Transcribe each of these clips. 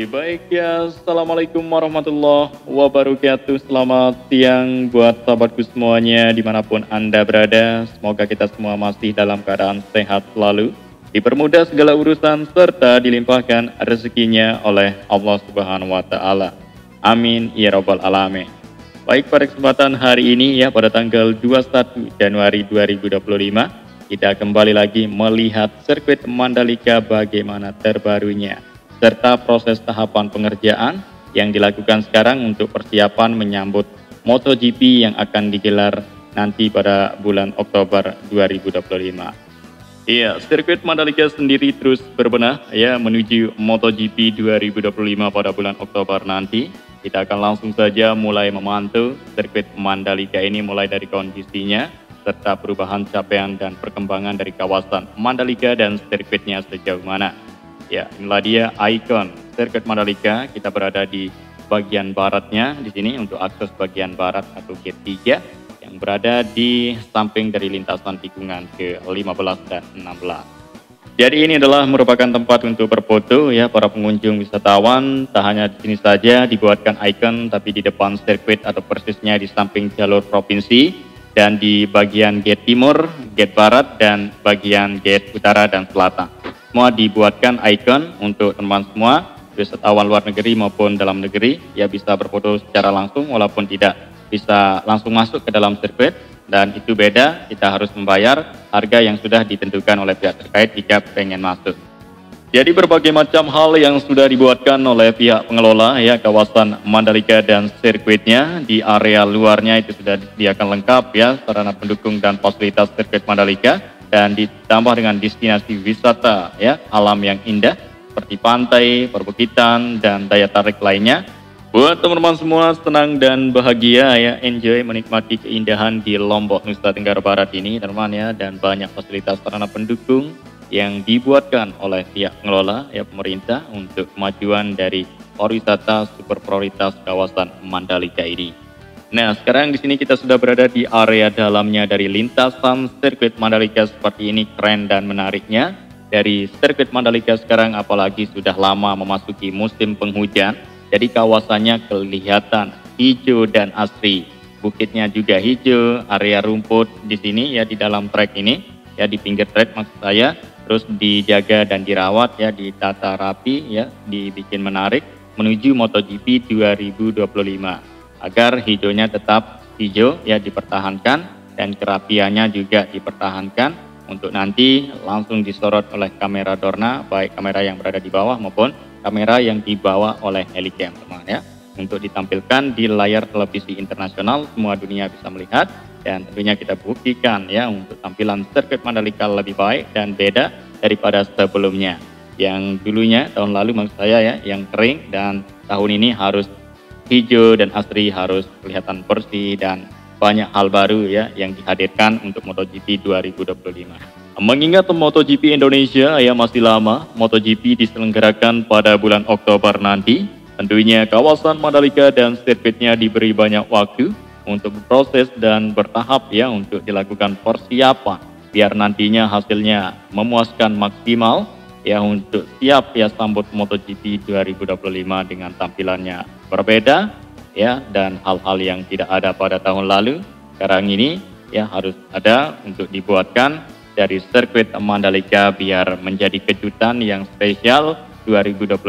Baik ya, Assalamualaikum warahmatullahi wabarakatuh. Selamat siang buat sahabatku semuanya dimanapun Anda berada. Semoga kita semua masih dalam keadaan sehat selalu, dipermudah segala urusan, serta dilimpahkan rezekinya oleh Allah Subhanahu wa Ta'ala. Amin ya Rabbal 'Alamin. Baik, pada kesempatan hari ini ya, pada tanggal 21 Januari 2025, kita kembali lagi melihat sirkuit Mandalika bagaimana terbarunya, serta proses tahapan pengerjaan yang dilakukan sekarang untuk persiapan menyambut MotoGP yang akan digelar nanti pada bulan Oktober 2025. Iya, sirkuit Mandalika sendiri terus berbenah ya menuju MotoGP 2025 pada bulan Oktober nanti. Kita akan langsung saja mulai memantau sirkuit Mandalika ini mulai dari kondisinya, serta perubahan capaian dan perkembangan dari kawasan Mandalika dan sirkuitnya sejauh mana. Ya, inilah dia ikon sirkuit Mandalika. Kita berada di bagian baratnya di sini untuk akses bagian barat atau gate 3 yang berada di samping dari lintasan tikungan ke-15 dan 16. Jadi ini adalah merupakan tempat untuk berfoto ya para pengunjung wisatawan. Tak hanya di sini saja dibuatkan ikon, tapi di depan sirkuit atau persisnya di samping jalur provinsi dan di bagian gate timur, gate barat, dan bagian gate utara dan selatan. Semua dibuatkan ikon untuk teman semua, wisatawan luar negeri maupun dalam negeri, ya bisa berfoto secara langsung walaupun tidak bisa langsung masuk ke dalam sirkuit, dan itu beda, kita harus membayar harga yang sudah ditentukan oleh pihak terkait jika pengen masuk. Jadi berbagai macam hal yang sudah dibuatkan oleh pihak pengelola ya kawasan Mandalika dan sirkuitnya. Di area luarnya itu sudah disediakan lengkap ya sarana pendukung dan fasilitas sirkuit Mandalika, dan ditambah dengan destinasi wisata ya alam yang indah seperti pantai, perbukitan, dan daya tarik lainnya. Buat teman-teman semua senang dan bahagia ya, enjoy menikmati keindahan di Lombok, Nusa Tenggara Barat ini teman-teman ya, dan banyak fasilitas sarana pendukung yang dibuatkan oleh pihak pengelola ya pemerintah untuk kemajuan dari pariwisata super prioritas kawasan Mandalika ini. Nah, sekarang di sini kita sudah berada di area dalamnya dari lintasan sirkuit Mandalika. Seperti ini keren dan menariknya dari sirkuit Mandalika sekarang, apalagi sudah lama memasuki musim penghujan. Jadi kawasannya kelihatan hijau dan asri. Bukitnya juga hijau, area rumput di sini ya di dalam trek ini ya, di pinggir trek maksud saya, terus dijaga dan dirawat ya, ditata rapi ya, dibikin menarik menuju MotoGP 2025. Agar hijaunya tetap hijau ya dipertahankan, dan kerapiannya juga dipertahankan untuk nanti langsung disorot oleh kamera Dorna, baik kamera yang berada di bawah maupun kamera yang dibawa oleh Helicam teman ya, untuk ditampilkan di layar televisi internasional, semua dunia bisa melihat, dan tentunya kita buktikan ya untuk tampilan sirkuit Mandalika lebih baik dan beda daripada sebelumnya. Yang dulunya tahun lalu maksud saya ya yang kering, dan tahun ini harus hijau dan asri, harus kelihatan bersih, dan banyak hal baru ya yang dihadirkan untuk MotoGP 2025. Mengingat MotoGP Indonesia ya masih lama, MotoGP diselenggarakan pada bulan Oktober nanti. Tentunya kawasan Mandalika dan sirkuitnya diberi banyak waktu untuk berproses dan bertahap ya untuk dilakukan persiapan biar nantinya hasilnya memuaskan maksimal ya untuk siap ya sambut MotoGP 2025 dengan tampilannya berbeda ya, dan hal-hal yang tidak ada pada tahun lalu sekarang ini ya harus ada untuk dibuatkan dari sirkuit Mandalika biar menjadi kejutan yang spesial 2025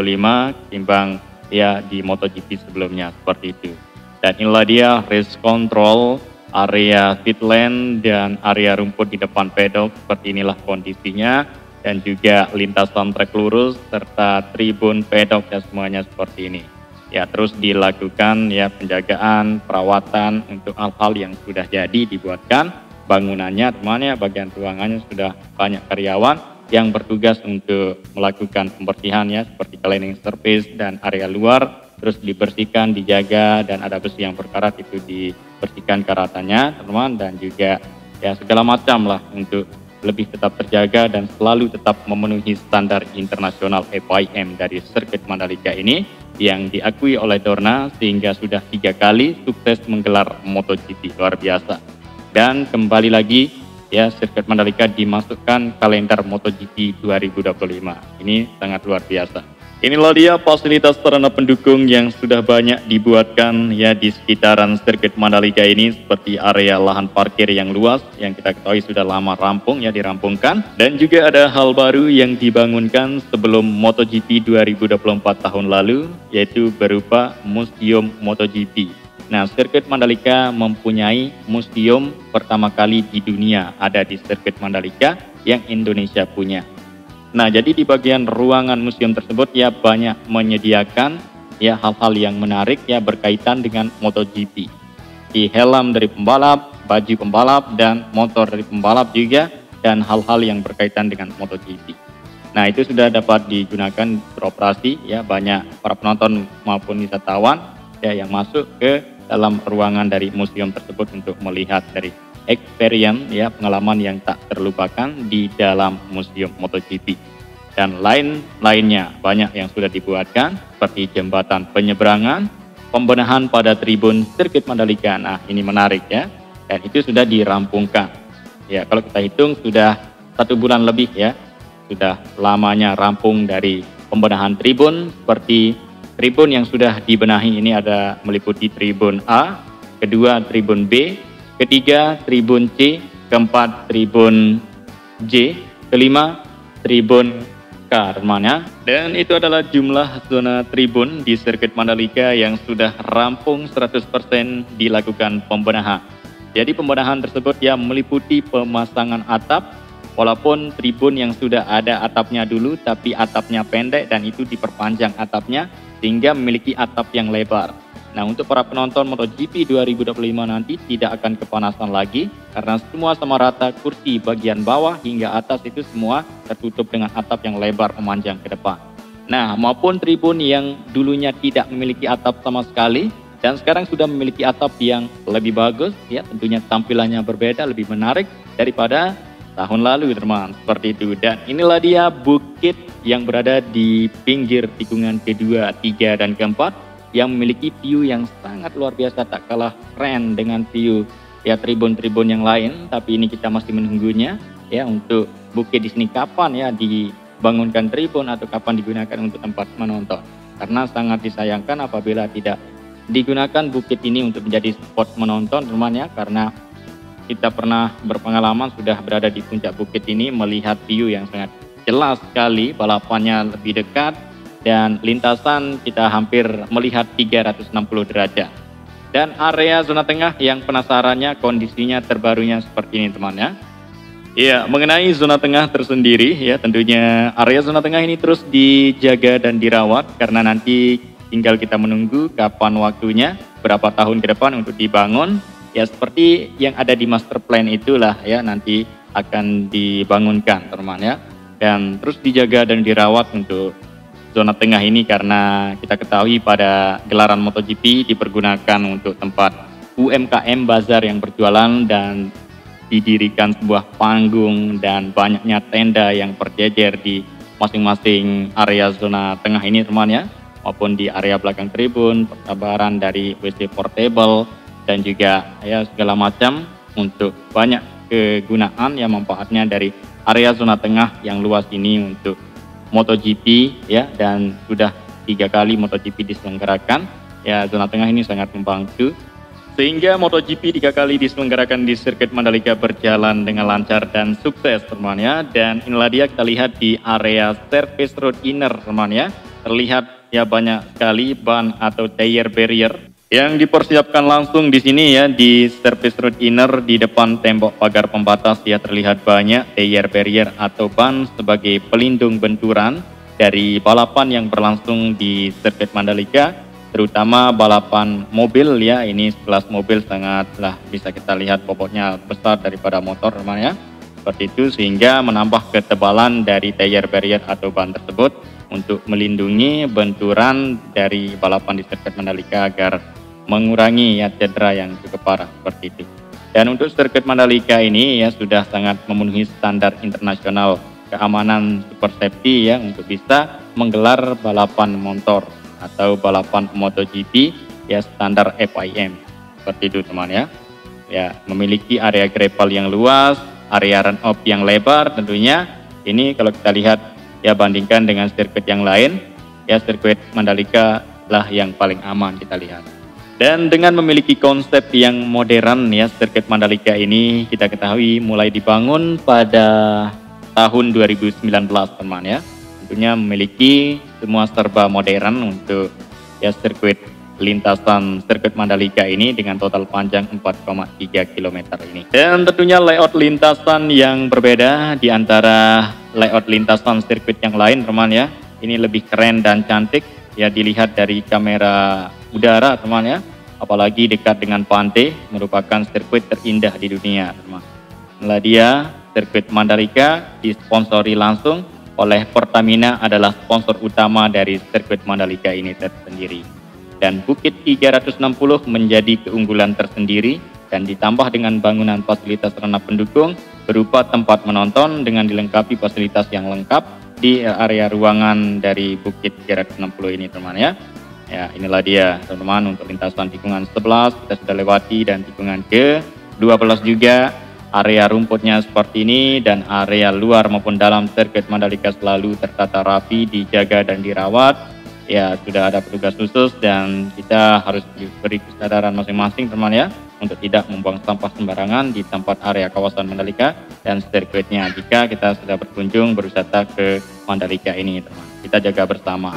timbang ya di MotoGP sebelumnya seperti itu. Dan inilah dia race control, area pit lane, dan area rumput di depan pedok. Seperti inilah kondisinya, dan juga lintasan trek lurus serta tribun pedok dan semuanya seperti ini. Ya terus dilakukan ya penjagaan, perawatan untuk hal-hal yang sudah jadi dibuatkan. Bangunannya temannya, bagian ruangannya sudah banyak karyawan yang bertugas untuk melakukan pembersihan ya, seperti cleaning service dan area luar terus dibersihkan, dijaga, dan ada besi yang berkarat itu dibersihkan karatannya teman-teman, dan juga ya segala macam lah untuk lebih tetap terjaga dan selalu tetap memenuhi standar internasional FIM dari sirkuit Mandalika ini yang diakui oleh Dorna, sehingga sudah 3 kali sukses menggelar MotoGP, luar biasa. Dan kembali lagi ya sirkuit Mandalika dimasukkan kalender MotoGP 2025, ini sangat luar biasa. Inilah dia fasilitas sarana pendukung yang sudah banyak dibuatkan ya di sekitaran sirkuit Mandalika ini, seperti area lahan parkir yang luas yang kita ketahui sudah lama rampung ya, dirampungkan, dan juga ada hal baru yang dibangunkan sebelum MotoGP 2024 tahun lalu, yaitu berupa Museum MotoGP. Nah, sirkuit Mandalika mempunyai museum pertama kali di dunia ada di sirkuit Mandalika yang Indonesia punya. Nah, jadi di bagian ruangan museum tersebut ya banyak menyediakan ya hal-hal yang menarik ya berkaitan dengan MotoGP. Di helm dari pembalap, baju pembalap, dan motor dari pembalap juga, dan hal-hal yang berkaitan dengan MotoGP. Nah, itu sudah dapat digunakan beroperasi ya, banyak para penonton maupun wisatawan ya yang masuk ke dalam ruangan dari museum tersebut untuk melihat dari experience ya, pengalaman yang tak terlupakan di dalam museum MotoGP. Dan lainnya banyak yang sudah dibuatkan seperti jembatan penyeberangan, pembenahan pada tribun sirkuit Mandalika. Nah, ini menarik ya, dan itu sudah dirampungkan ya, kalau kita hitung sudah 1 bulan lebih ya, sudah lamanya rampung dari pembenahan tribun. Seperti tribun yang sudah dibenahi ini ada meliputi tribun A, kedua tribun B, ketiga tribun C, keempat tribun J, kelima tribun K, teman-teman. Dan itu adalah jumlah zona tribun di sirkuit Mandalika yang sudah rampung 100% dilakukan pembenahan. Jadi pembenahan tersebut ya meliputi pemasangan atap, walaupun tribun yang sudah ada atapnya dulu tapi atapnya pendek, dan itu diperpanjang atapnya sehingga memiliki atap yang lebar. Nah, untuk para penonton MotoGP 2025 nanti tidak akan kepanasan lagi karena semua sama rata, kursi bagian bawah hingga atas itu semua tertutup dengan atap yang lebar memanjang ke depan. Nah, maupun tribun yang dulunya tidak memiliki atap sama sekali dan sekarang sudah memiliki atap yang lebih bagus ya, tentunya tampilannya berbeda, lebih menarik daripada tahun lalu, teman, seperti itu. Dan inilah dia bukit yang berada di pinggir tikungan kedua, 3, dan keempat yang memiliki view yang sangat luar biasa, tak kalah keren dengan view ya tribun-tribun yang lain. Tapi ini kita masih menunggunya ya, untuk bukit di sini kapan ya dibangunkan tribun atau kapan digunakan untuk tempat menonton. Karena sangat disayangkan apabila tidak digunakan bukit ini untuk menjadi spot menonton, teman ya, karena kita pernah berpengalaman sudah berada di puncak bukit ini melihat view yang sangat jelas sekali, balapannya lebih dekat, dan lintasan kita hampir melihat 360 derajat. Dan area zona tengah yang penasarannya kondisinya terbarunya seperti ini, teman ya. Ya, mengenai zona tengah tersendiri ya, tentunya area zona tengah ini terus dijaga dan dirawat karena nanti tinggal kita menunggu kapan waktunya, berapa tahun ke depan untuk dibangun. Ya, seperti yang ada di master plan itulah ya, nanti akan dibangunkan, teman ya. Dan terus dijaga dan dirawat untuk zona tengah ini karena kita ketahui pada gelaran MotoGP dipergunakan untuk tempat UMKM bazar yang berjualan, dan didirikan sebuah panggung dan banyaknya tenda yang berjejer di masing-masing area zona tengah ini, teman ya, maupun di area belakang tribun, persabaran dari WC portable, dan juga ya segala macam untuk banyak kegunaan ya, manfaatnya dari area zona tengah yang luas ini untuk MotoGP ya, dan sudah 3 kali MotoGP diselenggarakan ya. Zona tengah ini sangat membantu sehingga MotoGP 3 kali diselenggarakan di sirkuit Mandalika berjalan dengan lancar dan sukses, teman ya. Dan inilah dia, kita lihat di area service road inner, teman ya, terlihat ya banyak sekali ban atau tire barrier yang dipersiapkan langsung di sini ya, di service road inner di depan tembok pagar pembatas ya, terlihat banyak tire barrier atau ban sebagai pelindung benturan dari balapan yang berlangsung di sirkuit Mandalika, terutama balapan mobil ya. Ini kelas mobil sangatlah bisa kita lihat bobotnya besar daripada motor, teman ya, seperti itu, sehingga menambah ketebalan dari tire barrier atau ban tersebut untuk melindungi benturan dari balapan di sirkuit Mandalika agar mengurangi ya cedera yang cukup parah, seperti itu. Dan untuk sirkuit Mandalika ini ya sudah sangat memenuhi standar internasional keamanan super safety ya, untuk bisa menggelar balapan motor atau balapan MotoGP ya standar FIM, seperti itu, teman ya. Ya, memiliki area gravel yang luas, area run off yang lebar tentunya. Ini kalau kita lihat ya bandingkan dengan sirkuit yang lain ya sirkuit Mandalika lah yang paling aman kita lihat. Dan dengan memiliki konsep yang modern ya, sirkuit Mandalika ini kita ketahui mulai dibangun pada tahun 2019 teman ya. Tentunya memiliki semua serba modern untuk ya sirkuit lintasan sirkuit Mandalika ini dengan total panjang 4,3 km ini. Dan tentunya layout lintasan yang berbeda di antara layout lintasan sirkuit yang lain teman ya. Ini lebih keren dan cantik ya dilihat dari kamera udara teman ya. Apalagi dekat dengan pantai, merupakan sirkuit terindah di dunia teman. Inilah dia sirkuit Mandalika disponsori langsung oleh Pertamina, adalah sponsor utama dari sirkuit Mandalika ini tersendiri. Dan Bukit 360 menjadi keunggulan tersendiri dan ditambah dengan bangunan fasilitas sarana pendukung berupa tempat menonton dengan dilengkapi fasilitas yang lengkap di area ruangan dari Bukit 360 ini teman ya. Ya, inilah dia teman-teman untuk lintasan tikungan 11 kita sudah lewati, dan tikungan ke 12 juga area rumputnya seperti ini, dan area luar maupun dalam sirkuit Mandalika selalu tertata rapi, dijaga dan dirawat. Ya, sudah ada petugas khusus dan kita harus diberi kesadaran masing-masing teman ya untuk tidak membuang sampah sembarangan di tempat area kawasan Mandalika dan sirkuitnya. Jika kita sudah berkunjung berwisata ke Mandalika ini teman, kita jaga bersama.